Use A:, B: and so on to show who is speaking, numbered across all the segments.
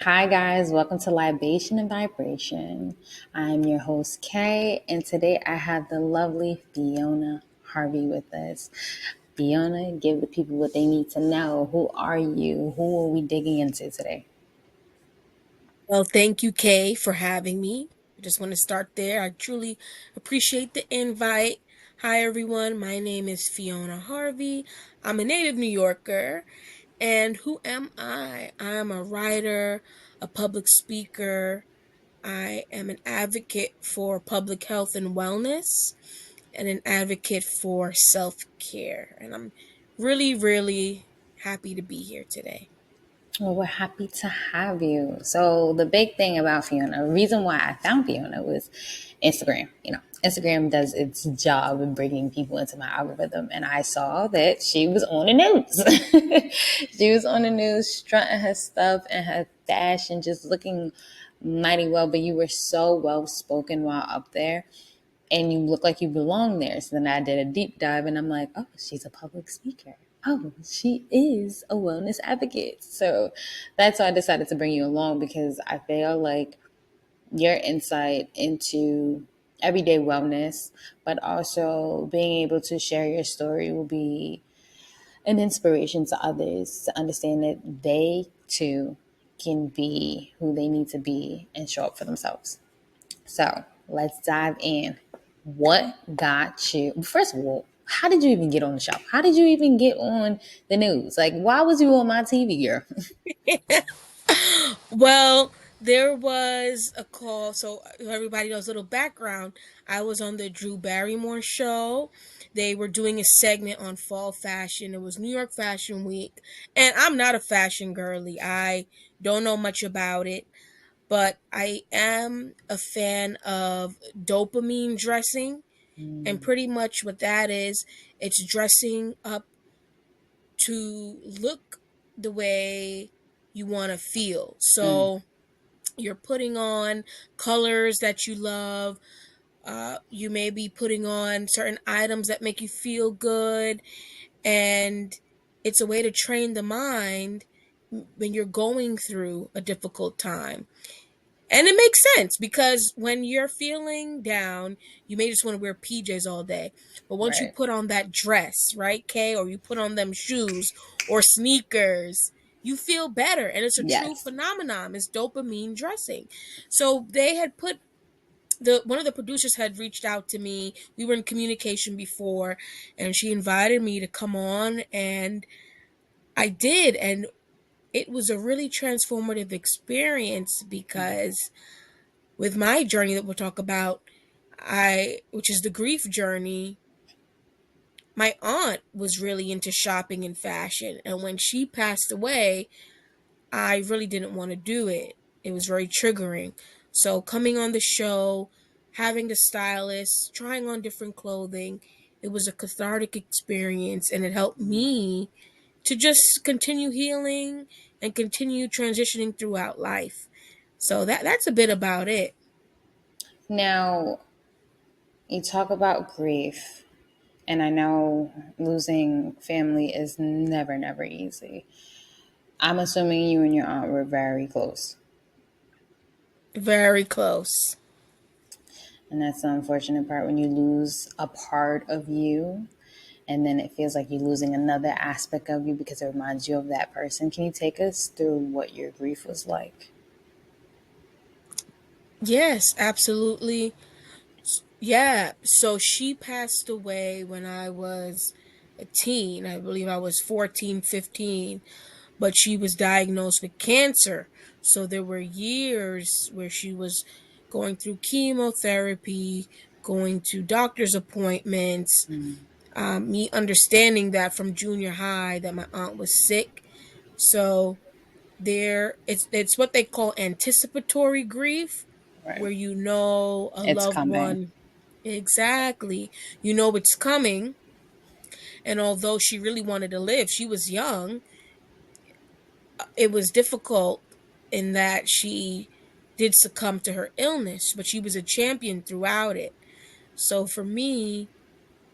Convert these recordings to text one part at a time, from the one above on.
A: Hi, guys. Welcome to Libation and Vibration. I'm your host, Kay, and today I have the lovely Fiona Harvey with us. Fiona, give the people what they need to know. Who are you? Who are we digging into today?
B: Well, thank you, Kay, for having me. I just want to start there. I truly appreciate the invite. Hi, everyone. My name is Fiona Harvey. I'm a native New Yorker. And who am I? I'm a writer, a public speaker. I am an advocate for public health and wellness and an advocate for self care. And I'm really happy to be here today.
A: Well, we're happy to have you. So, the big thing about Fiona, the reason why I found Fiona was Instagram. Instagram does its job in bringing people into my algorithm. And I saw that she was on the news. She was on the news, strutting her stuff and her fashion, just looking mighty well. But you were so well spoken while up there and you look like you belong there. So then I did a deep dive and I'm like, oh, she's a public speaker. Oh, she is a wellness advocate. So that's why I decided to bring you along because I feel like your insight into everyday wellness, but also being able to share your story will be an inspiration to others to understand that they too can be who they need to be and show up for themselves. So let's dive in. What got you? First of all, how did you even get on the show? How did you even get on the news? Like, why was you on my TV, girl?
B: Well, there was a call. So everybody knows a little background. I was on the Drew Barrymore show. They were doing a segment on fall fashion. It was New York Fashion Week. And I'm not a fashion girly. I don't know much about it, but I am a fan of dopamine dressing. And
A: Mm,
B: pretty much what that is, it's dressing up to look the way you want to feel.
A: mm,
B: So you're putting on colors that you love. You may be putting on certain items that make you feel good. And it's a way to train the mind when you're going through a difficult time. And it makes sense because when you're feeling down, you may just want to wear PJs all day. But once you
A: right.
B: put on that dress, right, Kay, or you put on them shoes or sneakers, you feel better. And it's a true
A: Yes.
B: phenomenon. It's dopamine dressing. So they had put the one of the producers had reached out to me. We were in communication before, and she invited me to come on, and I did. And it was a really transformative experience because with my journey that we'll talk about, which is the grief journey, my aunt was really into shopping and fashion. And when she passed away, I really didn't want to do it. It was very triggering. So coming on the show, having the stylist, trying on different clothing, it was a cathartic experience and it helped me to just continue healing and continue transitioning throughout life. So that's a bit about it.
A: Now, you talk about grief, and I know losing family is never easy. I'm assuming you and your aunt were very close.
B: Very close.
A: And that's the unfortunate part when you lose a part of you and then it feels like you're losing another aspect of you because it reminds you of that person. Can you take us through what your grief was like?
B: Yes, absolutely. Yeah, so she passed away when I was a teen. I believe I was 14, 15, but she was diagnosed with cancer. So there were years where she was going through chemotherapy, going to doctor's appointments,
A: Mm,
B: me understanding that from junior high that my aunt was sick. So it's what they call anticipatory grief,
A: right.
B: where you know a
A: It's
B: loved
A: coming.
B: one. Exactly. You know it's coming. And although she really wanted to live, she was young, it was difficult in that she did succumb to her illness, but she was a champion throughout it. So for me,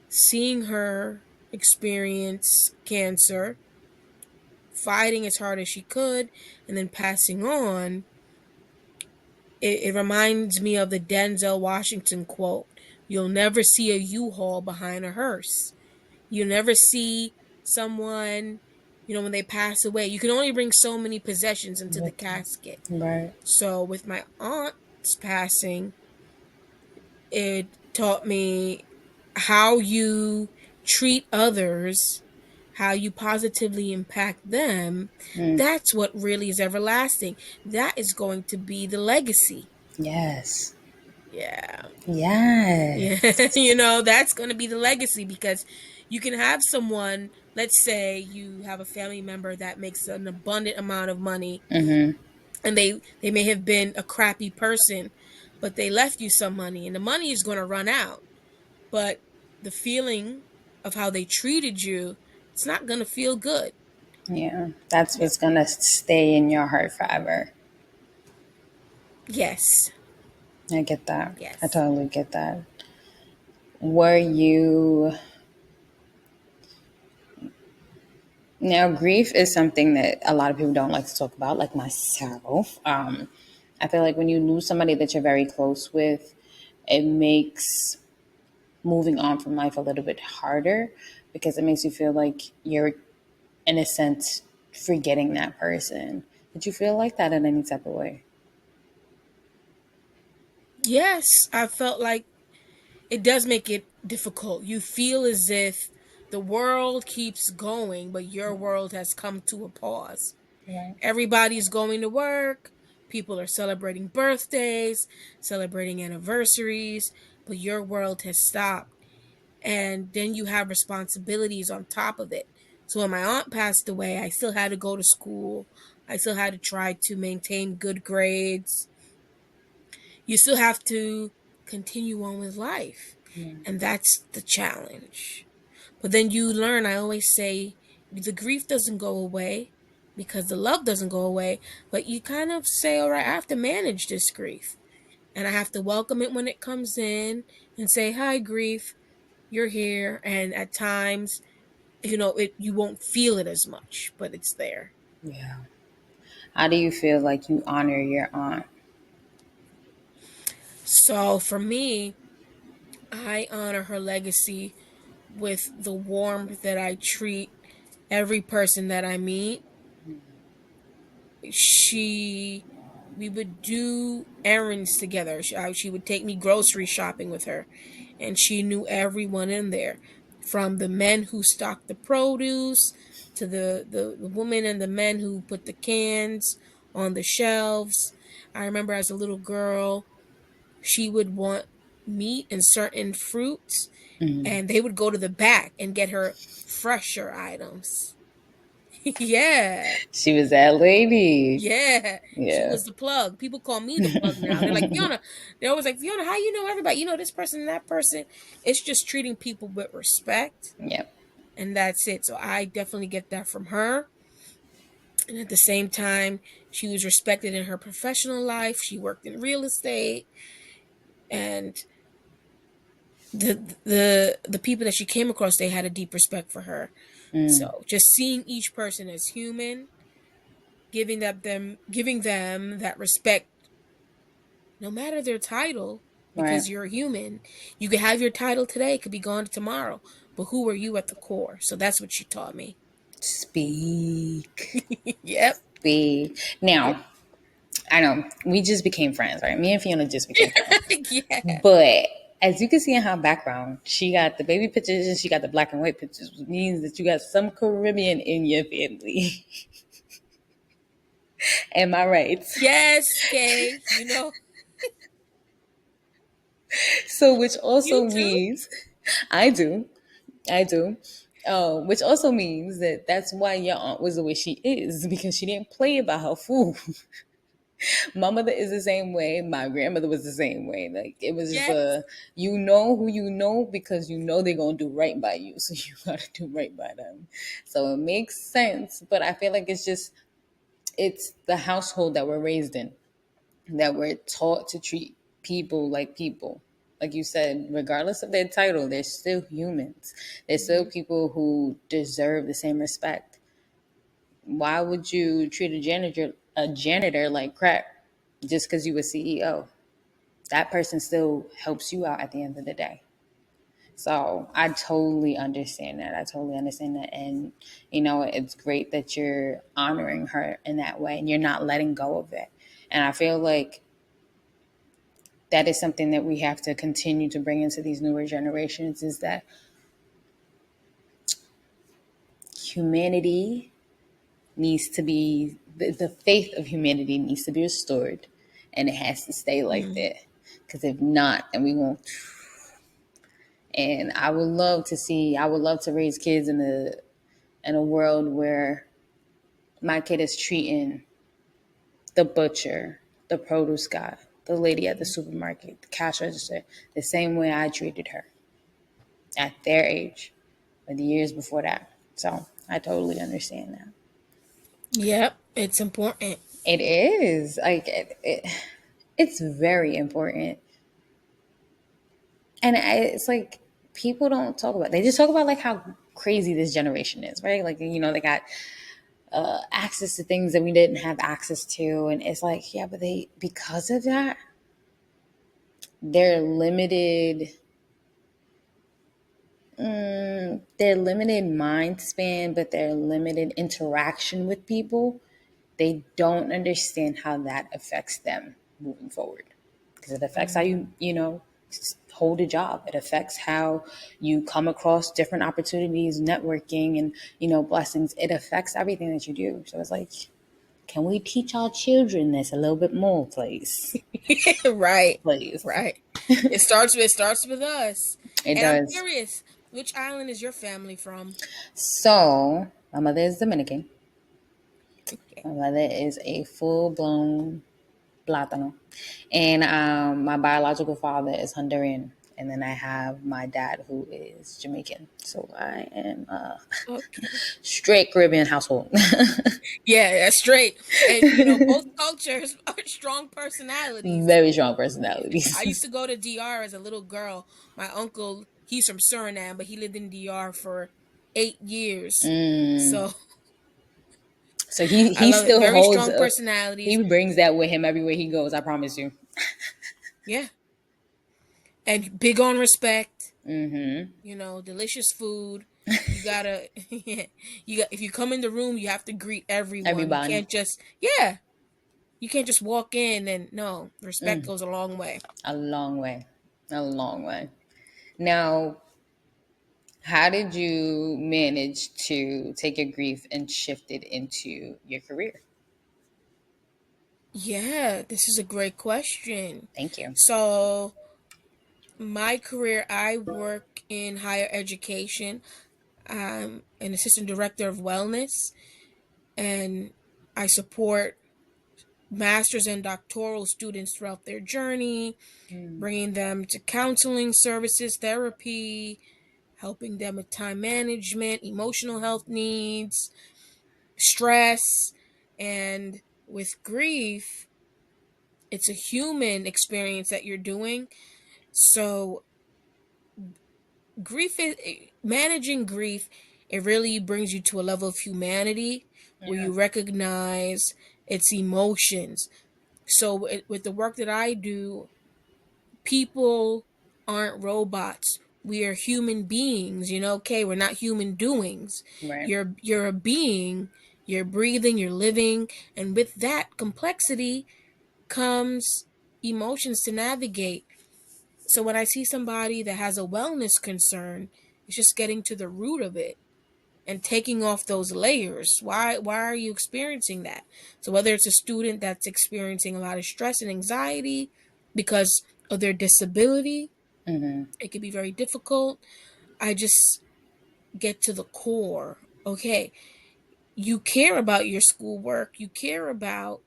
B: seeing her experience cancer fighting as hard as she could, and then passing on, it reminds me of the Denzel Washington quote: "You'll never see a U-Haul behind a hearse. You'll never see someone, when they pass away. You can only bring so many possessions into the
A: With
B: casket."
A: right.
B: So with my aunt's passing, it taught me how you treat others, how you positively impact them.
A: Mm.
B: That's what really is everlasting. That is going to be the legacy.
A: Yes.
B: Yeah. Yeah.
A: Yes.
B: That's going to be the legacy, because you can have someone, let's say you have a family member that makes an abundant amount of money,
A: Mm-hmm.
B: and they may have been a crappy person, but they left you some money, and the money is going to run out. But the feeling of how they treated you, it's not going to feel good.
A: Yeah. That's
B: Yeah.
A: what's gonna stay in your heart forever.
B: Yes.
A: I get that. I
B: Yes.
A: totally get that. Were you Now, grief is something that a lot of people don't like to talk about, like myself. I feel like when you lose somebody that you're very close with, it makes moving on from life a little bit harder because it makes you feel like you're, in a sense, forgetting that person. Did you feel like that in any type of way?
B: Yes, I felt like it does make it difficult. You feel as if the world keeps going, but your world has come to a pause.
A: Right.
B: Everybody's going to work, people are celebrating birthdays, celebrating anniversaries, but your world has stopped. And then you have responsibilities on top of it. So when my aunt passed away, I still had to go to school. I still had to try to maintain good grades. You still have to continue on with life.
A: Yeah.
B: And that's the challenge. But then you learn, I always say, the grief doesn't go away because the love doesn't go away. But you kind of say, all right, I have to manage this grief. And I have to welcome it when it comes in and say, hi, grief, you're here. And at times, you won't feel it as much, but it's there.
A: Yeah. How do you feel like you honor your aunt?
B: So for me, I honor her legacy with the warmth that I treat every person that I meet. she We would do errands together. She would take me grocery shopping with her, and she knew everyone in there, from the men who stocked the produce to the women and the men who put the cans on the shelves. I remember as a little girl, she would want meat and certain fruits,
A: Mm.
B: and they would go to the back and get her fresher items. Yeah.
A: She was that lady.
B: Yeah, she
A: Yeah.
B: was the plug. People call me the plug now. They're like, Fiona. They're always like, Fiona, how you know everybody? You know this person and that person. It's just treating people with respect,
A: Yep.
B: and that's it. So I definitely get that from her. And at the same time, she was respected in her professional life. She worked in real estate, and the people that she came across, they had a deep respect for her.
A: Mm.
B: So just seeing each person as human, giving them that respect, no matter their title,
A: Right.
B: because you're a human. You could have your title today, it could be gone tomorrow, but who are you at the core? So that's what she taught me.
A: Speak.
B: Yep.
A: Speak.
B: Yep.
A: Now, I know we just became friends, right? Me and Fiona just became friends.
B: Yeah.
A: But as you can see in her background, she got the baby pictures and she got the black and white pictures, which means that you got some Caribbean in your family. Am I right?
B: Yes, Kay.
A: So, which
B: You
A: also
B: too.
A: means I do. I do. Which also means that that's why your aunt was the way she is because she didn't play about her food. My mother is the same way. My grandmother was the same way. Like it was just
B: Yes.
A: you know who you know because you know they're gonna do right by you, so you gotta do right by them. So it makes sense, but I feel like it's the household that we're raised in that we're taught to treat people like people. Like you said, regardless of their title, they're still humans. They're still
B: Hmm.
A: people who deserve the same respect. Why would you treat a janitor like crap just because you a CEO? That person still helps you out at the end of the day. So I totally understand that. I totally understand that. And, it's great that you're honoring her in that way and you're not letting go of it. And I feel like that is something that we have to continue to bring into these newer generations is that humanity needs to be, the faith of humanity needs to be restored and it has to stay like
B: Mm.
A: that. Because if not, then we won't. And I would love to raise kids in a world where my kid is treating the butcher, the produce guy, the lady at the supermarket, the cash register, the same way I treated her at their age or the years before that. So I totally understand that.
B: Yep, it's important.
A: It is like it's very important, and it's like people don't talk about. They just talk about like how crazy this generation is, right? Like they got access to things that we didn't have access to, and it's like yeah, but they because of that they're limited. Their limited mind span, but their limited interaction with people, they don't understand how that affects them moving forward. Because it affects how
B: Mm.
A: hold a job. It affects how you come across different opportunities, networking, and blessings. It affects everything that you do. So it's like, can we teach our children this a little bit more, please?
B: Right,
A: Please.
B: right. It starts with us.
A: It
B: And I'm
A: does.
B: curious, which island is your family from?
A: So my mother is Dominican.
B: Okay.
A: My mother is a full blown plátano. And my biological father is Honduran. And then I have my dad who is Jamaican. So I am a
B: Okay.
A: straight Caribbean household.
B: Yeah, that's straight. And both cultures are strong personalities.
A: Very strong
B: I
A: personalities.
B: used to go to DR as a little girl. My uncle, he's from Suriname, but he lived in DR for 8 years. So
A: So he
B: I
A: he
B: love it.
A: still
B: Very
A: holds
B: strong
A: he
B: personalities.
A: brings that with him everywhere he goes, I promise you.
B: Yeah. And big on respect. Delicious food. You gotta, if you come in the room, you have to greet everyone. You
A: Everybody.
B: can't just, yeah, you can't just walk in and no, respect goes a long way.
A: A long way. A long way. Now, how did you manage to take your grief and shift it into your career?
B: Yeah, this is a great question.
A: Thank you.
B: So, my career, I work in higher education. I'm an assistant director of wellness, and I support master's and doctoral students throughout their journey, bringing them to counseling services, therapy, helping them with time management, emotional health needs, stress, and with grief, it's a human experience that you're doing. So, grief is managing grief, it really brings you to a level of humanity where
A: Yeah.
B: you recognize its emotions. So, with the work that I do, people aren't robots. We are human beings, okay, we're not human doings.
A: Right.
B: You're a being, you're breathing, you're living, and with that complexity comes emotions to navigate. So when I see somebody that has a wellness concern, it's just getting to the root of it and taking off those layers. Why are you experiencing that? So whether it's a student that's experiencing a lot of stress and anxiety because of their disability, it can be very difficult. I just get to the core. Okay, you care about your schoolwork, you care about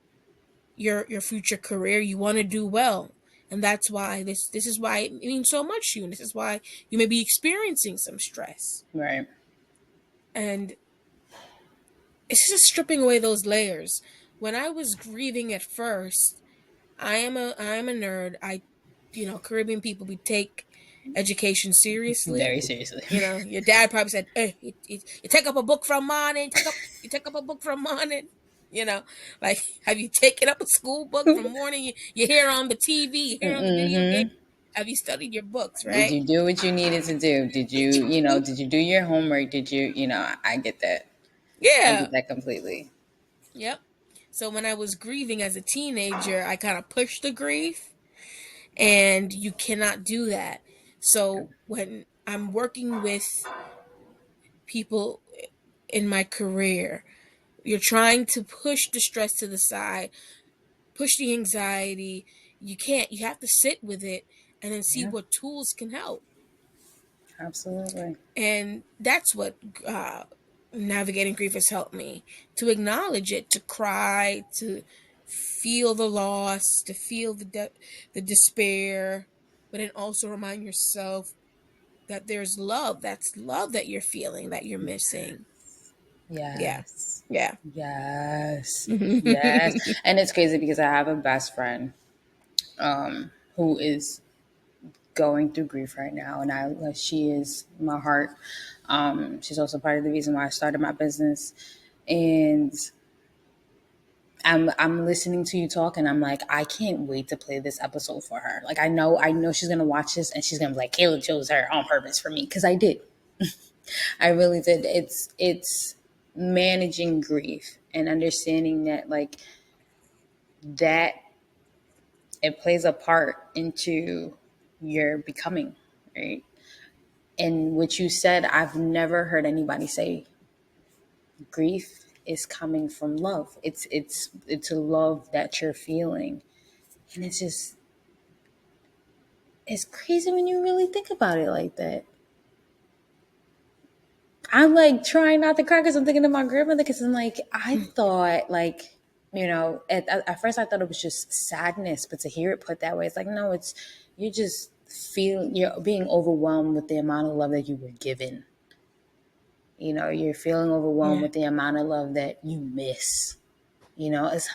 B: your future career, you want to do well. And that's why this is why it means so much to you. And this is why you may be experiencing some stress.
A: Right.
B: And it's just stripping away those layers. When I was grieving at first, I am a nerd. Caribbean people, we take education seriously.
A: Very seriously.
B: You know, your dad probably said, "Hey, you take up a book from morning. You take up a book from morning." You know, like, have you taken up a school book from morning? You hear on the TV, you hear on the video game.
A: Mm-hmm.
B: Have you studied your books,
A: Did
B: right?
A: you do what you needed to do? Did
B: Did
A: you,
B: you do?
A: did you do your homework? Did you, I get that. I
B: Yeah.
A: get that completely.
B: Yep. So when I was grieving as a teenager, I kind of pushed the grief, and you cannot do that. So when I'm working with people in my career, you're trying to push the stress to the side, push the anxiety. You can't. You have to sit with it and then see
A: Yeah,
B: what tools can help.
A: absolutely.
B: And that's what navigating grief has helped me to acknowledge it, to cry, to feel the loss, to feel the despair, but then also remind yourself that there's love. That's love that you're feeling, that you're missing. Yeah.
A: Yes.
B: Yeah.
A: Yes. Yes. And it's crazy because I have a best friend who is going through grief right now, and she is my heart. She's also part of the reason why I started my business, and I'm listening to you talk, and I'm like, I can't wait to play this episode for her. Like, I know she's gonna watch this, and she's gonna be like, Caleb chose her on purpose for me, because I did. I really did. It's managing grief and understanding that, like, that it plays a part into your becoming, right? And what you said, I've never heard anybody say grief is coming from love. It's a love that you're feeling. And it's crazy when you really think about it like that. I'm like trying not to cry because I'm thinking of my grandmother, because I'm like, I thought, like, at first I thought it was just sadness, but to hear it put that way, it's like, no, you just you're being overwhelmed with the amount of love that you were given. You're feeling overwhelmed
B: Yeah.
A: with the amount of love that you miss. It's,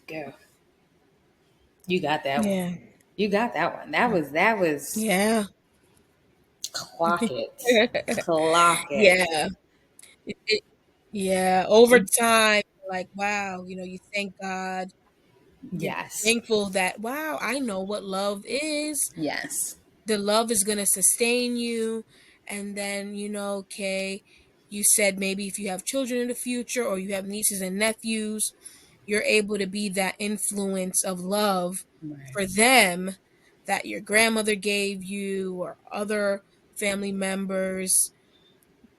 A: girl, you got that one.
B: Yeah.
A: You got that one. That was
B: Yeah.
A: clock it. Clock it.
B: Yeah. Yeah. Over time, like, wow, you thank God. You're
A: Yes.
B: thankful that, wow, I know what love is.
A: Yes.
B: The love is going to sustain you. And then, okay, you said maybe if you have children in the future or you have nieces and nephews, you're able to be that influence of love
A: Right.
B: for them that your grandmother gave you or other family members.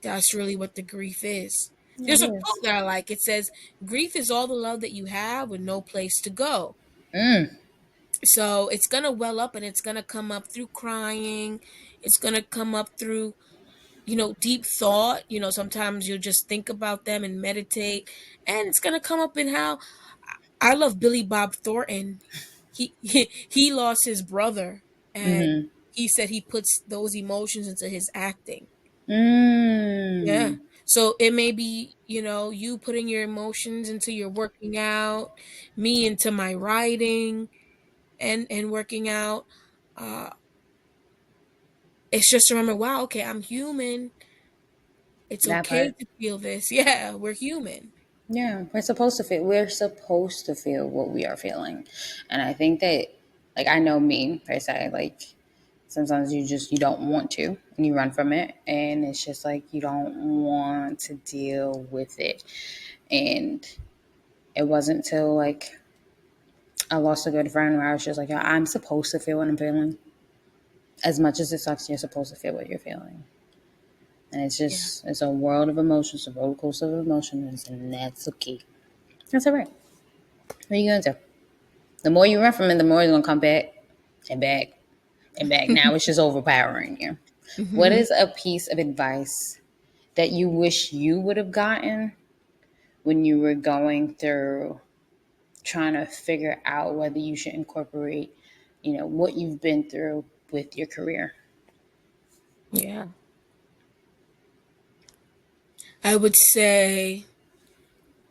B: That's really what the grief is.
A: It
B: There's a
A: is.
B: quote that I like. It says, "Grief is all the love that you have with no place to go."
A: Mm.
B: So it's going to well up, and it's going to come up through crying. It's going to come up through, deep thought. Sometimes you'll just think about them and meditate. And it's going to come up in how I love Billy Bob Thornton. He lost his brother, and
A: Mm-hmm.
B: he said he puts those emotions into his acting. Yeah.
A: Mm.
B: So it may be, you putting your emotions into your working out, me into my writing and working out. Uh it's just to remember, wow, okay, I'm human. It's
A: That
B: okay
A: part.
B: to feel this. Yeah, we're human.
A: Yeah, we're supposed to feel what we are feeling. And I think that, like, I know me per se, like, sometimes you don't want to, and you run from it, and it's just like you don't want to deal with it. And it wasn't till, like, I lost a good friend where I was just like, yeah, I'm supposed to feel what I'm feeling. As much as it sucks, you're supposed to feel what you're feeling. And
B: Yeah.
A: it's a world of emotions, a roller coaster of emotions, and that's okay. That's all right. What are you gonna do? The more you run from it, the more it's gonna come back and back and back. Now it's just overpowering you. What
B: Mhm.
A: is a piece of advice that you wish you would have gotten when you were going through trying to figure out whether you should incorporate, what you've been through with your career?
B: Yeah. I would say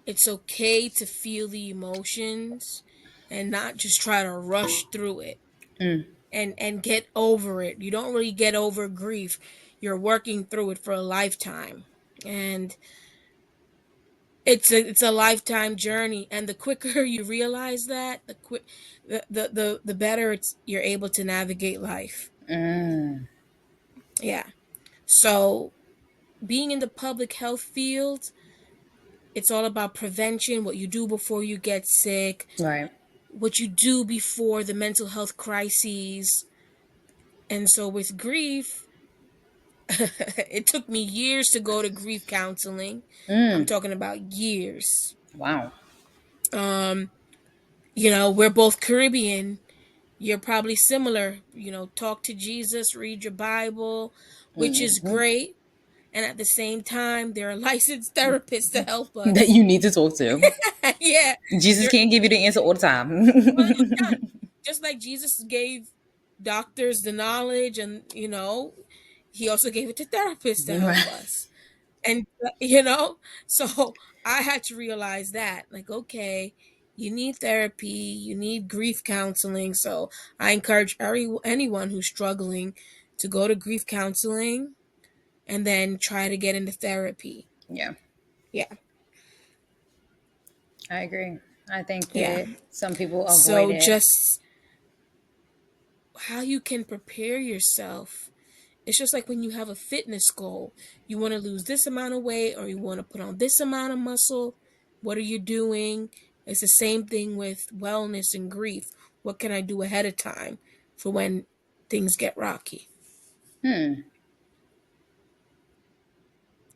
B: it's okay to feel the emotions and not just try to rush through it. and get over it. You don't really get over grief. You're working through it for a lifetime. And it's a lifetime journey, and the quicker you realize that, the better it's you're able to navigate life. Yeah. So, being in the public health field, it's all about prevention, what you do before you get sick,
A: Right.
B: what you do before the mental health crises. And so with grief, it took me years to go to grief counseling. I'm talking about years.
A: Wow.
B: Um, we're both Caribbean. You're probably similar. Talk to Jesus, read your Bible, which is great. And at the same time, there are licensed therapists to help
A: That
B: us.
A: you need to talk to.
B: Yeah.
A: Jesus
B: There,
A: can't give you the answer all the time.
B: well, you can. Just like Jesus gave doctors the knowledge, and he also gave it to therapists to help
A: Right.
B: us. And so I had to realize that, like, okay, you need therapy, you need grief counseling. So I encourage anyone who's struggling to go to grief counseling and then try to get into therapy.
A: Yeah,
B: Yeah.
A: I agree. I think
B: Yeah.
A: that some people avoid
B: So
A: it.
B: just how you can prepare yourself. It's just like when you have a fitness goal. You want to lose this amount of weight, or you want to put on this amount of muscle. What are you doing? It's the same thing with wellness and grief. What can I do ahead of time for when things get rocky?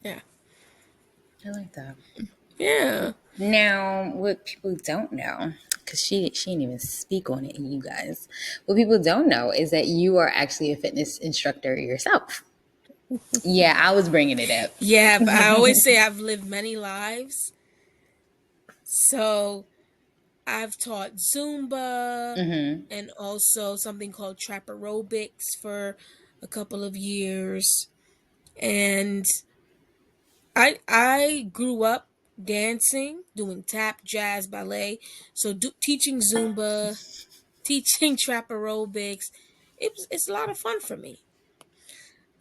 B: Yeah.
A: I like that.
B: Yeah.
A: Now, what people don't know, because she didn't even speak on it, you guys. What people don't know is that you are actually a fitness instructor yourself. Yeah, I was bringing it up.
B: Yeah. But I always say I've lived many lives. So I've taught Zumba and also something called trap aerobics for a couple of years. And I grew up dancing, doing tap, jazz, ballet. So teaching Zumba, teaching trap aerobics, it's a lot of fun for me.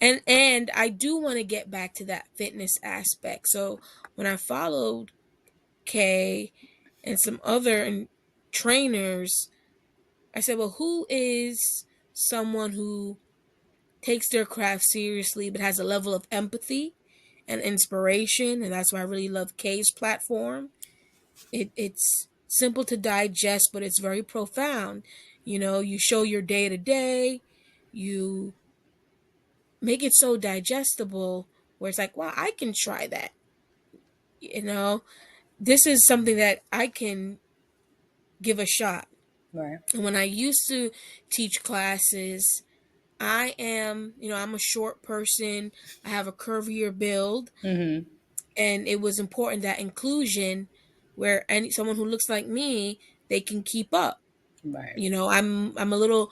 B: And I do want to get back to that fitness aspect. So when I followed Kay and some other trainers, I said, well, who is someone who takes their craft seriously but has a level of empathy and inspiration? And that's why I really love Kay's platform. It's simple to digest, but it's very profound. You show your day to day, you make it so digestible where it's like, wow, I can try that. You know, this is something that I can give a shot.
A: Right.
B: And when I used to teach classes, I'm a short person. I have a curvier build, and it was important that inclusion, where someone who looks like me, they can keep up.
A: Right.
B: I'm a little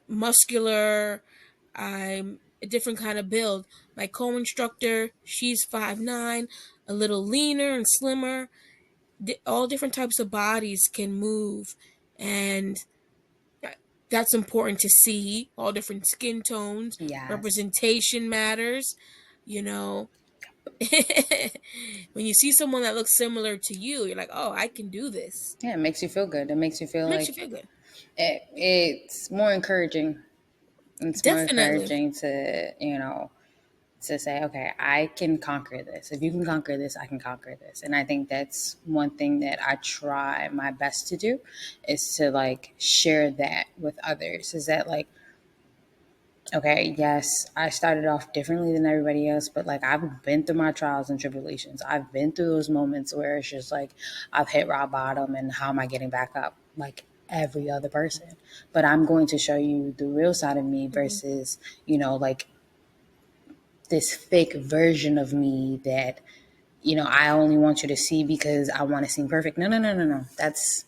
B: muscular. I'm a different kind of build. My co-instructor, she's 5'9", a little leaner and slimmer. All different types of bodies can move, and that's important to see. All different skin tones,
A: Yes.
B: representation matters. You know, when you see someone that looks similar to you, you're like, oh, I can do this.
A: Yeah, it makes you feel good. It makes you feel
B: It makes you
A: like
B: feel good.
A: it's more encouraging. It's more
B: Definitely.
A: encouraging to say, okay, I can conquer this. If you can conquer this, I can conquer this. And I think that's one thing that I try my best to do is to like share that with others. Is that like, okay, yes, I started off differently than everybody else, but like I've been through my trials and tribulations. I've been through those moments where it's just like I've hit rock bottom and how am I getting back up? Like every other person. But I'm going to show you the real side of me
B: Mhm.
A: versus, like this fake version of me that, I only want you to see because I want to seem perfect. No, no, no, no, no. That's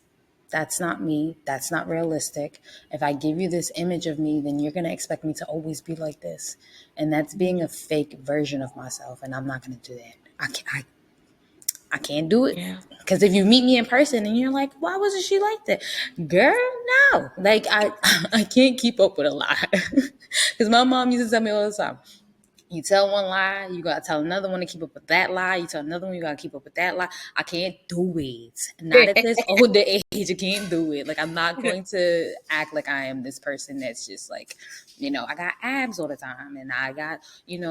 A: not me. That's not realistic. If I give you this image of me, then you're going to expect me to always be like this. And that's being a fake version of myself. And I'm not going to do that. I can't do it.
B: Yeah.
A: Because if you meet me in person and you're like, why wasn't she like that? Girl, no. Like, I can't keep up with a lie. Because my mom used to tell me all the time, you tell one lie, you gotta tell another one to keep up with that lie. You tell another one, you gotta keep up with that lie. I can't do it. Not at this older age. I can't do it. Like, I'm not going to act like I am this person that's just like, I got abs all the time and I got,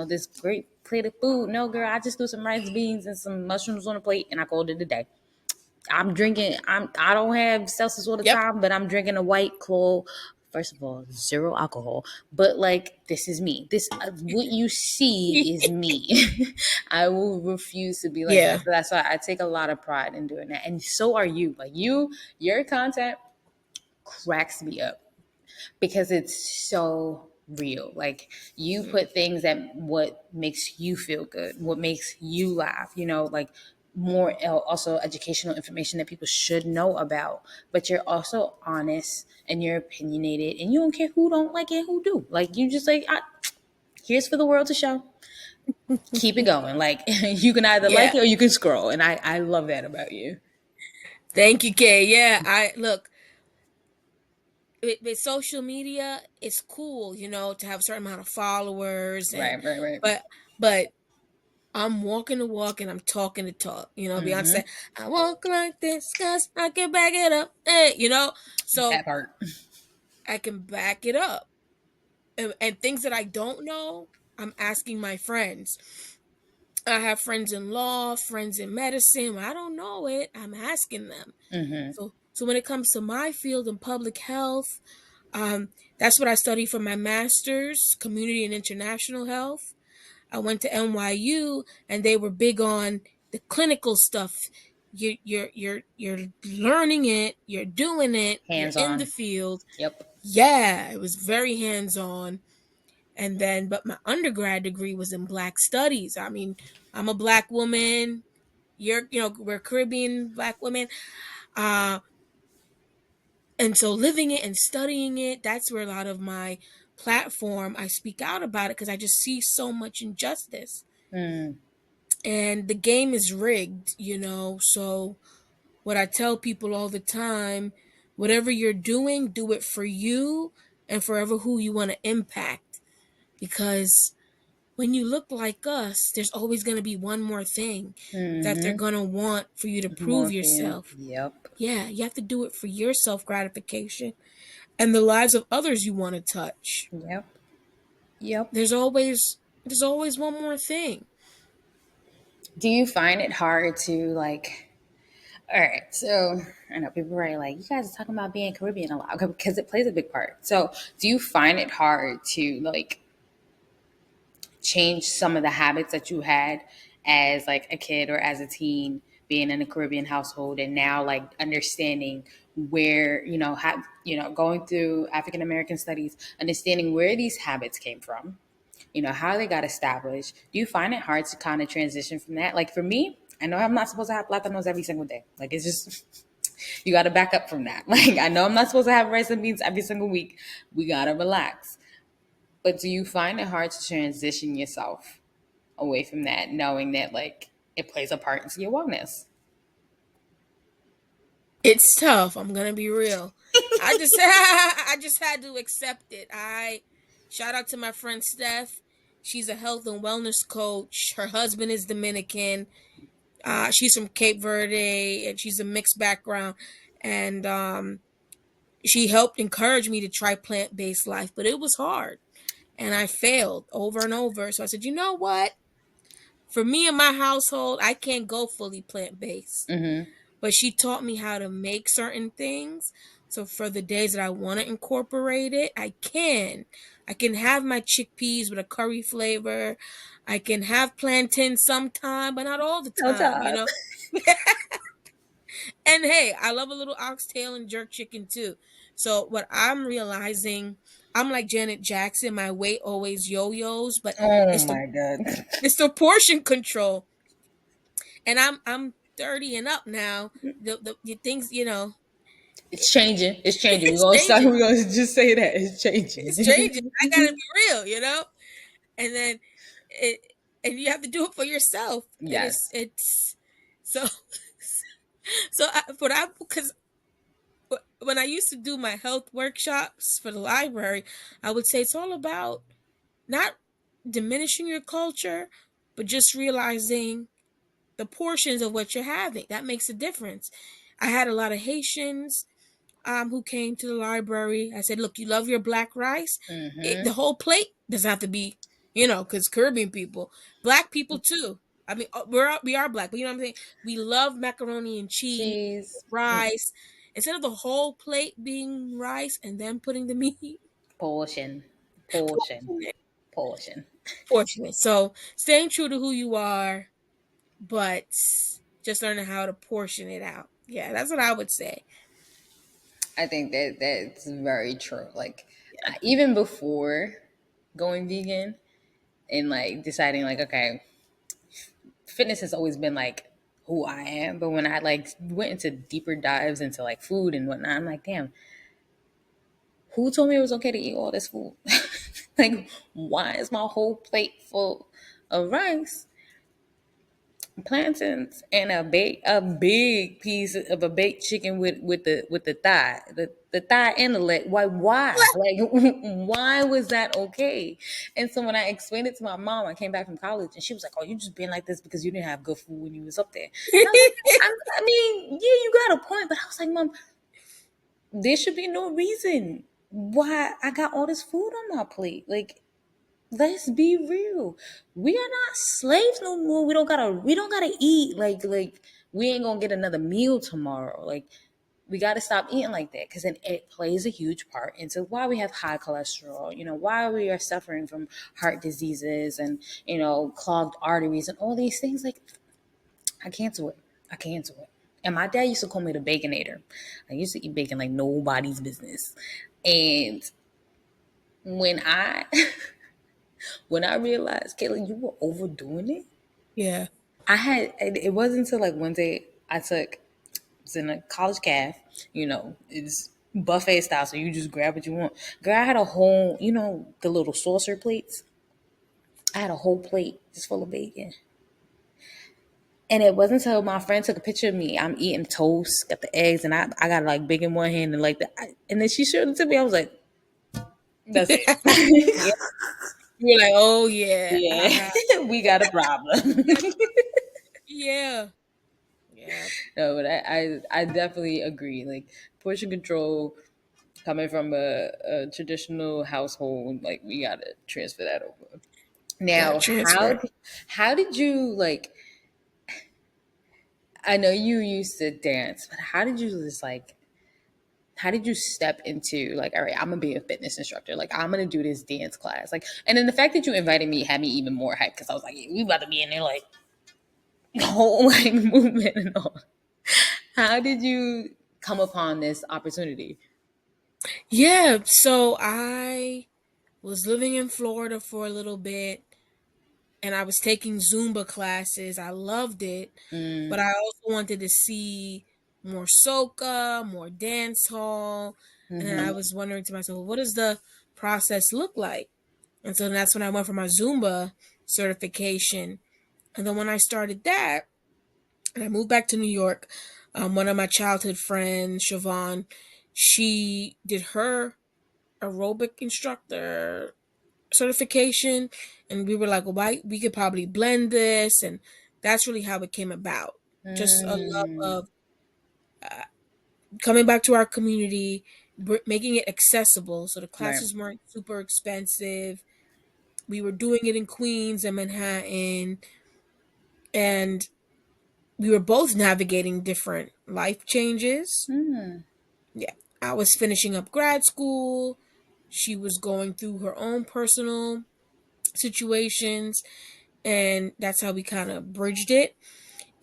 A: this great plate of food. No, girl, I just threw some rice, beans, and some mushrooms on a plate and I called it a day. I'm drinking. I don't have Celsius all the
B: Yep.
A: time, but I'm drinking a White Claw. First of all, zero alcohol. But like, this is me. This what you see is me. I will refuse to be like that.
B: Yeah.
A: So that's why I take a lot of pride in doing that. And so are you. Like your content cracks me up because it's so real. Like you put things that what makes you feel good, what makes you laugh, like more also educational information that people should know about, but you're also honest and you're opinionated and you don't care who don't like it, who do. Like you just like, here's for the world to show. Keep it going. Like you can either
B: Yeah.
A: like it or you can scroll. And I love that about you.
B: Thank you, Kay. Yeah, I look with social media. It's cool, to have a certain amount of followers,
A: Right, right, right.
B: but but I'm walking the walk and I'm talking the talk.
A: Mm-hmm.
B: Beyonce, I walk like this cause I can back it up. Hey, so
A: That part.
B: I can back it up. And things that I don't know, I'm asking my friends. I have friends in law, friends in medicine. When I don't know it, I'm asking them.
A: Mm-hmm.
B: So when it comes to my field in public health, that's what I study for my master's, community and international health. I went to NYU, and they were big on the clinical stuff. You're learning it, you're doing it, you're
A: Hands
B: in the
A: on.
B: field.
A: Yep.
B: Yeah, it was very hands on. And then, but my undergrad degree was in Black Studies. I mean, I'm a Black woman. We're Caribbean Black women. Uh, and so living it and studying it, that's where a lot of my platform, I speak out about it because I just see so much injustice.
A: Mm,
B: And the game is rigged, So what I tell people all the time, whatever you're doing, do it for you and forever who you want to impact. Because when you look like us, there's always going to be one more thing that they're
A: mm-hmm.
B: going to want for you to prove
A: Morphine.
B: yourself.
A: Yep.
B: Yeah, you have to do it for your self gratification and the lives of others you want to touch.
A: Yep. Yep.
B: There's always one more thing.
A: Do you find it hard to like? All right, so I know people are like, you guys are talking about being Caribbean a lot because it plays a big part. So, do you find it hard to like change some of the habits that you had as like a kid or as a teen being in a Caribbean household and now like understanding where, going through African American studies, understanding where these habits came from, how they got established. Do you find it hard to kind of transition from that? Like for me, I know I'm not supposed to have platanos every single day. Like it's just, you got to back up from that. Like I know I'm not supposed to have rice and beans every single week. We got to relax. But do you find it hard to transition yourself away from that, knowing that like it plays a part into your wellness?
B: It's tough. I'm gonna be real. I just had to accept it. I shout out to my friend Steph. She's a health and wellness coach. Her husband is Dominican. She's from Cape Verde and she's a mixed background. And she helped encourage me to try plant based life, but it was hard and I failed over and over. So I said, you know what? For me and my household, I can't go fully plant based.
A: Mm-hmm.
B: But she taught me how to make certain things. So for the days that I want to incorporate it, I can. I can have my chickpeas with a curry flavor. I can have plantain sometime, but not all the
A: No
B: time,
A: time.
B: And hey, I love a little oxtail and jerk chicken too. So what I'm realizing, I'm like Janet Jackson. My weight always yo-yos, but
A: Oh
B: it's the
A: my god.
B: it's the portion control. And I'm 30 and up now. The things,
A: It's changing. It's changing. We're
B: it's
A: gonna start.
B: changing.
A: We're gonna just say that it's
B: It's changing.
A: changing.
B: I gotta be real. And then it, and you have to do it for yourself. And it's
A: Yes.
B: it's So, for that, because when I used to do my health workshops for the library, I would say it's all about not diminishing your culture, but just realizing the portions of what you're having. That makes a difference. I had a lot of Haitians who came to the library. I said, look, you love your black rice. The
A: Mm-hmm.
B: whole plate doesn't have to be, because Caribbean people, black people too. I mean, we are black, but you know what I'm saying? We love macaroni and cheese,
A: Cheese.
B: rice. Instead of the whole plate being rice and then putting the meat
A: Portion. Portion.
B: portion it.
A: Portion.
B: Portion it. So staying true to who you are, but just learning how to portion it out. Yeah, that's what I would say.
A: I think that that's very true. Like, even before going vegan and like deciding, like, okay, fitness has always been like who I am. But when I like went into deeper dives into like food and whatnot, I'm like, damn, who told me it was okay to eat all this food? Like, why is my whole plate full of rice, plantains, and a big piece of a baked chicken with the thigh, the thigh and the leg? Why? Like, why was that okay? And so when I explained it to my mom, I came back from college and she was like, "Oh, you just been like this because you didn't have good food when you was up there." And I was like, I mean, yeah, you got a point, but I was like, Mom, there should be no reason why I got all this food on my plate. Like, let's be real. We are not slaves no more. We don't gotta eat like we ain't gonna get another meal tomorrow. Like, we gotta stop eating like that, because then it plays a huge part into why we have high cholesterol, why we are suffering from heart diseases and clogged arteries and all these things. Like, I cancel it. I cancel it. And my dad used to call me the baconator. I used to eat bacon like nobody's business. And when I when I realized, Kayla, you were overdoing it,
B: Yeah.
A: it wasn't until like one day it was in a college caf, it's buffet style, so you just grab what you want. Girl, I had a whole, the little saucer plates. I had a whole plate just full of bacon. And it wasn't until my friend took a picture of me. I'm eating toast, got the eggs, and I got like big in one hand and like and then she showed it to me. I was like, that's
B: Yeah.
A: it.
B: You're like, oh yeah,
A: Yeah, we got a problem.
B: yeah, yeah,
A: No, but I definitely agree. Like, portion control, coming from a traditional household, like, we gotta transfer that over.
B: gotta
A: Now,
B: transfer.
A: how did you like? I know you used to dance, but how did you just like? How did you step into, like, all right, I'm gonna be a fitness instructor, like, I'm gonna do this dance class, like, and then the fact that you invited me had me even more hyped, because I was like, yeah, we about to be in there, like, the whole like movement and all. How did you come upon this opportunity?
B: Yeah. So I was living in Florida for a little bit, and I was taking Zumba classes. I loved it, but I also wanted to see more soca, more dance hall, and then I
A: Mm-hmm.
B: was wondering to myself, what does the process look like? And so that's when I went for my Zumba certification. And then when I started that, and I moved back to New York, one of my childhood friends, Siobhan, she did her aerobic instructor certification, and we were like, well, why we could probably blend this, and that's really how it came about. Just a love
A: Mm,
B: of coming back to our community, making it accessible, so the
A: right.
B: classes weren't super expensive. We were doing it in Queens and Manhattan, and we were both navigating different life changes.
A: Mm,
B: Yeah. I was finishing up grad school. She was going through her own personal situations, and that's how we kind of bridged it.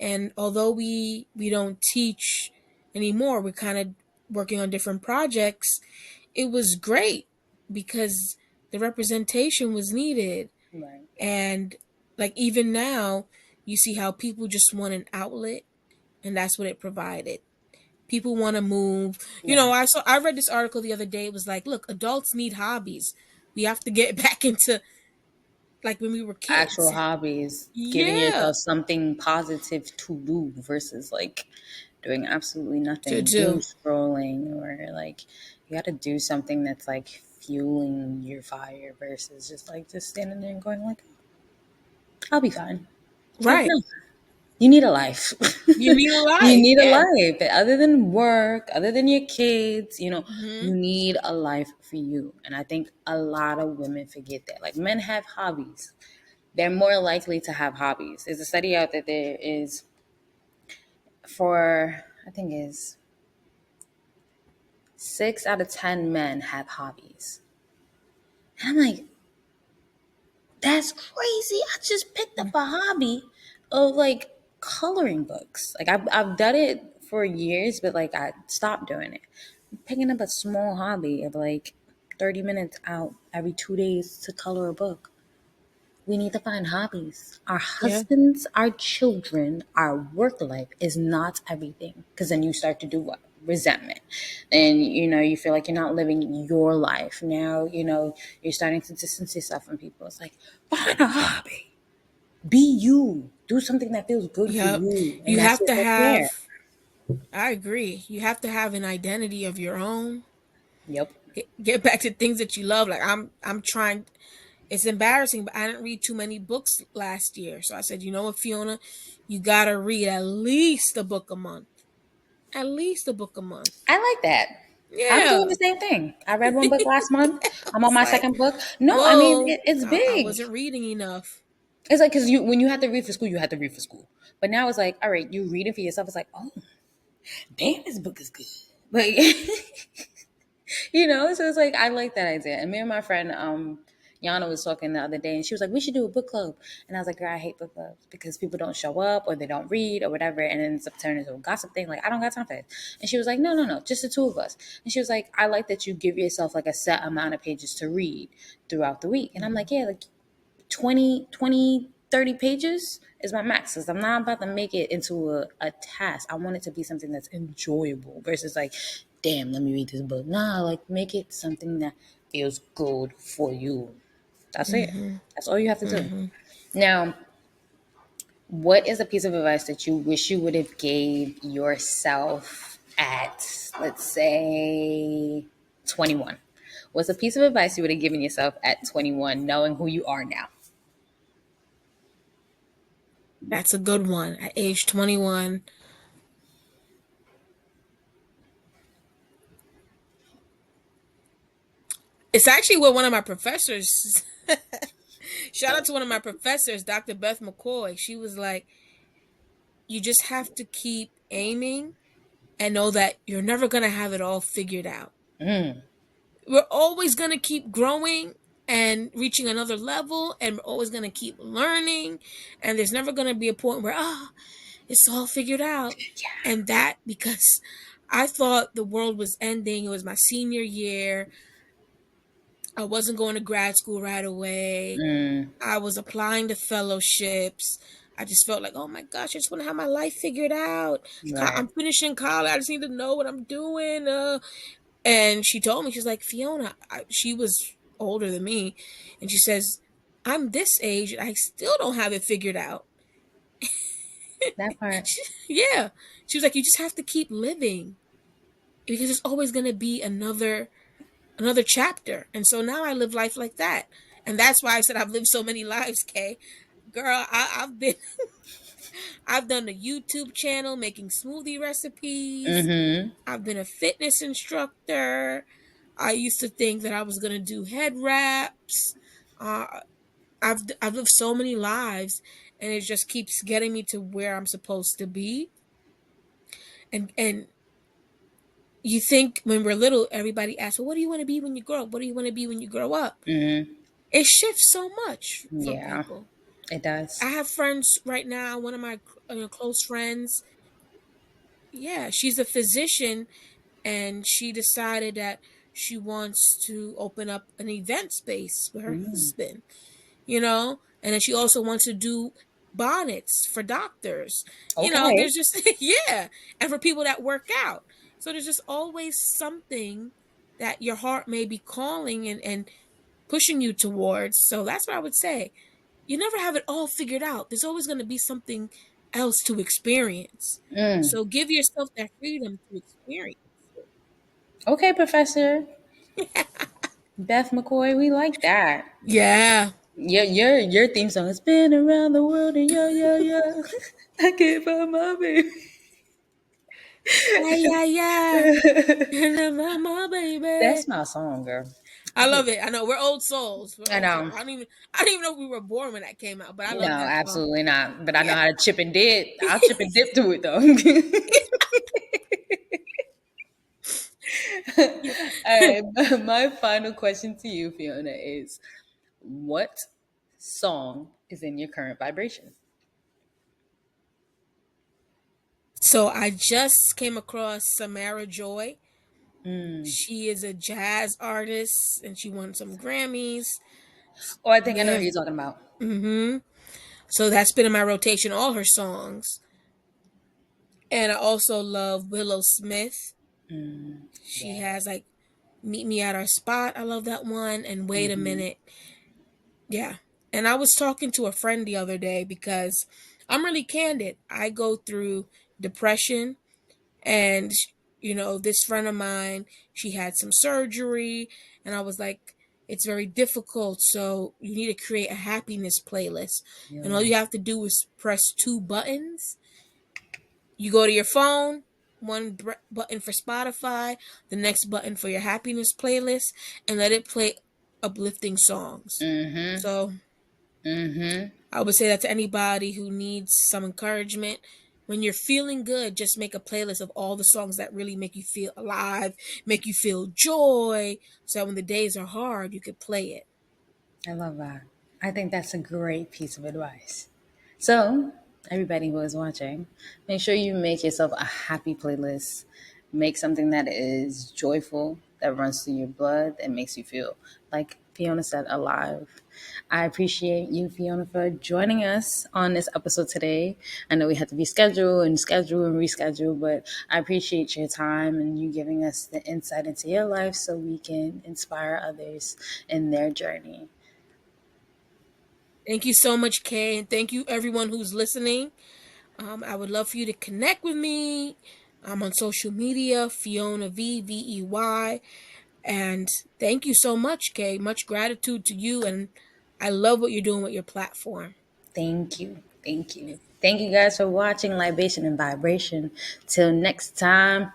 B: And although we don't teach anymore, we're kind of working on different projects. It was great because the representation was needed.
A: right.
B: And like even now, you see how people just want an outlet, and that's what it provided. People want to move.
A: Right.
B: I read this article the other day. It was like, look, adults need hobbies. We have to get back into like when we were
A: Actual
B: kids.
A: hobbies, giving
B: Yeah,
A: yourself something positive to do versus like doing absolutely
B: to
A: nothing, doom
B: do.
A: scrolling, or like you got to do something that's like fueling your fire versus just standing there and going like, I'll be fine. Like
B: Right.
A: no, you need a life.
B: You need a
A: You
B: life.
A: need a
B: Yeah.
A: life. Other than work, other than your kids, you
B: Hmm.
A: need a life for you. And I think a lot of women forget that. Like men have hobbies. They're more likely to have hobbies. There's a study out that there is for I think is 6 out of 10 men have hobbies. And I'm like, that's crazy. I just picked up a hobby of like coloring books. Like I've done it for years, but like I stopped doing it. I'm picking up a small hobby of like 30 minutes out every 2 days to color a book. We need to find hobbies. Our
B: Yeah.
A: husbands, our children, our work life is not everything. Because then you start to do what? Resentment. And you feel like you're not living your life. Now, you're starting to distance yourself from people. It's like, find a hobby. Be you. Do something that feels good for
B: Yep.
A: you. And
B: You
A: that's
B: have
A: your
B: to
A: self care.
B: have, I agree. You have to have an identity of your own.
A: Yep.
B: Get back to things that you love. Like I'm trying. It's embarrassing, but I didn't read too many books last year. So I said, you know what, Fiona, you gotta read at least a book a month. At least a book a month.
A: I like that. I'm doing
B: Yeah.
A: the same thing. I read one book last month. I'm on
B: It's
A: my
B: like,
A: second book. No, I mean,
B: whoa,
A: it's
B: I
A: big.
B: wasn't reading enough.
A: It's like because when you have to read for school, you have to read for school. But now it's like, all right, you reading for yourself. It's like, oh, damn, this book is good. Like, so it's like I like that idea. And me and my friend, Yana was talking the other day, and she was like, we should do a book club. And I was like, girl, I hate book clubs because people don't show up or they don't read or whatever, and then it's up turning into a gossip thing. Like, I don't got time for it. And she was like, no, no, no, just the two of us. And she was like, I like that you give yourself like a set amount of pages to read throughout the week. And I'm like, yeah, like 20, 30 pages is my max because I'm not about to make it into a task. I want it to be something that's enjoyable versus like, damn, let me read this book. Nah, like make it something that feels good for you. That's it.
B: Hmm.
A: That's all you have to do.
B: Hmm.
A: Now, what is a piece of advice that you wish you would have gave yourself at, let's say, 21? What's a piece of advice you would have given yourself at 21, knowing who you are now?
B: That's a good one. At age 21, it's actually what one of my professors, shout out to one of my professors, Dr. Beth McCoy. She was like, you just have to keep aiming and know that you're never going to have it all figured out.
A: Mm,
B: We're always going to keep growing and reaching another level, and we're always going to keep learning. And there's never going to be a point where, it's all figured out.
A: yeah.
B: And that because I thought the world was ending. It was my senior year. I wasn't going to grad school right away.
A: Mm,
B: I was applying to fellowships. I just felt like, oh my gosh, I just want to have my life figured out.
A: right.
B: I'm finishing college. I just need to know what I'm doing. And she told me, she's like, Fiona, she was older than me. And she says, I'm this age and I still don't have it figured out.
A: That part.
B: Yeah. She was like, you just have to keep living because there's always going to be another chapter. And so now I live life like that. And that's why I said I've lived so many lives, Kay. Girl, I've done a YouTube channel making smoothie recipes.
A: Mm-hmm.
B: I've been a fitness instructor. I used to think that I was gonna do head wraps. Uh, I've lived so many lives, and it just keeps getting me to where I'm supposed to be. And you think when we're little, everybody asks, "Well, what do you want to be when you grow up? What do you want to be when you grow up?"
A: Mm-hmm.
B: It shifts so much for
A: Yeah,
B: people.
A: it does.
B: I have friends right now. One of my close friends, yeah, she's a physician, and she decided that she wants to open up an event space with her
A: Mm.
B: husband, and then she also wants to do bonnets for doctors.
A: Okay.
B: There's just yeah, and for people that work out. So there's just always something that your heart may be calling and pushing you towards. So that's what I would say. you never have it all figured out. There's always going to be something else to experience.
A: Mm.
B: So give yourself that freedom to experience
A: Okay, Professor Beth McCoy, we like that.
B: it. Yeah.
A: Your theme song has been around the world and yeah. I can't find my baby.
B: Yeah, yeah, yeah. And the mama, baby.
A: That's my song, girl.
B: I love it. I know we're old souls. We're
A: I
B: old souls.
A: know.
B: I don't even know if we were born when that came out, but I
A: No,
B: love that song.
A: absolutely not. But I know
B: Yeah.
A: how to chip and dip. I'll chip and dip to it though.
B: Yeah.
A: All right, my final question to you, Fiona, is what song is in your current vibration?
B: So I just came across Samara Joy.
A: Mm.
B: She is a jazz artist and she won some Grammys.
A: Oh, I think I know who
B: Yeah.
A: you're talking about.
B: Mm-hmm. So that's been in my rotation, all her songs. And I also love Willow Smith.
A: Mm.
B: She
A: Yeah.
B: has like Meet Me at Our Spot. I love that one. And Wait a
A: Hmm.
B: Minute. Yeah. And I was talking to a friend the other day because I'm really candid. I go through depression and this friend of mine, she had some surgery and I was like, it's very difficult, so you need to create a happiness playlist. And all
A: Yeah.
B: you have to do is press two buttons. You go to your phone, one button for Spotify, the next button for your happiness playlist, and let it play uplifting songs.
A: Mm-hmm.
B: So
A: Mm-hmm.
B: I would say that to anybody who needs some encouragement. When you're feeling good, just make a playlist of all the songs that really make you feel alive, make you feel joy, so that when the days are hard, you could play it.
A: I love that. I think that's a great piece of advice. So, everybody who is watching, make sure you make yourself a happy playlist. Make something that is joyful, that runs through your blood, that makes you feel, like Fiona said, alive. I appreciate you, Fiona, for joining us on this episode today. I know we had to reschedule and schedule and reschedule, but I appreciate your time and you giving us the insight into your life so we can inspire others in their journey.
B: Thank you so much, Kay, and thank you everyone who's listening. I would love for you to connect with me. I'm on social media, Fiona VVEY, and thank you so much, Kay. Much gratitude to you, and I love what you're doing with your platform.
A: Thank you. Thank you. Thank you guys for watching Libation and Vibration. Till next time.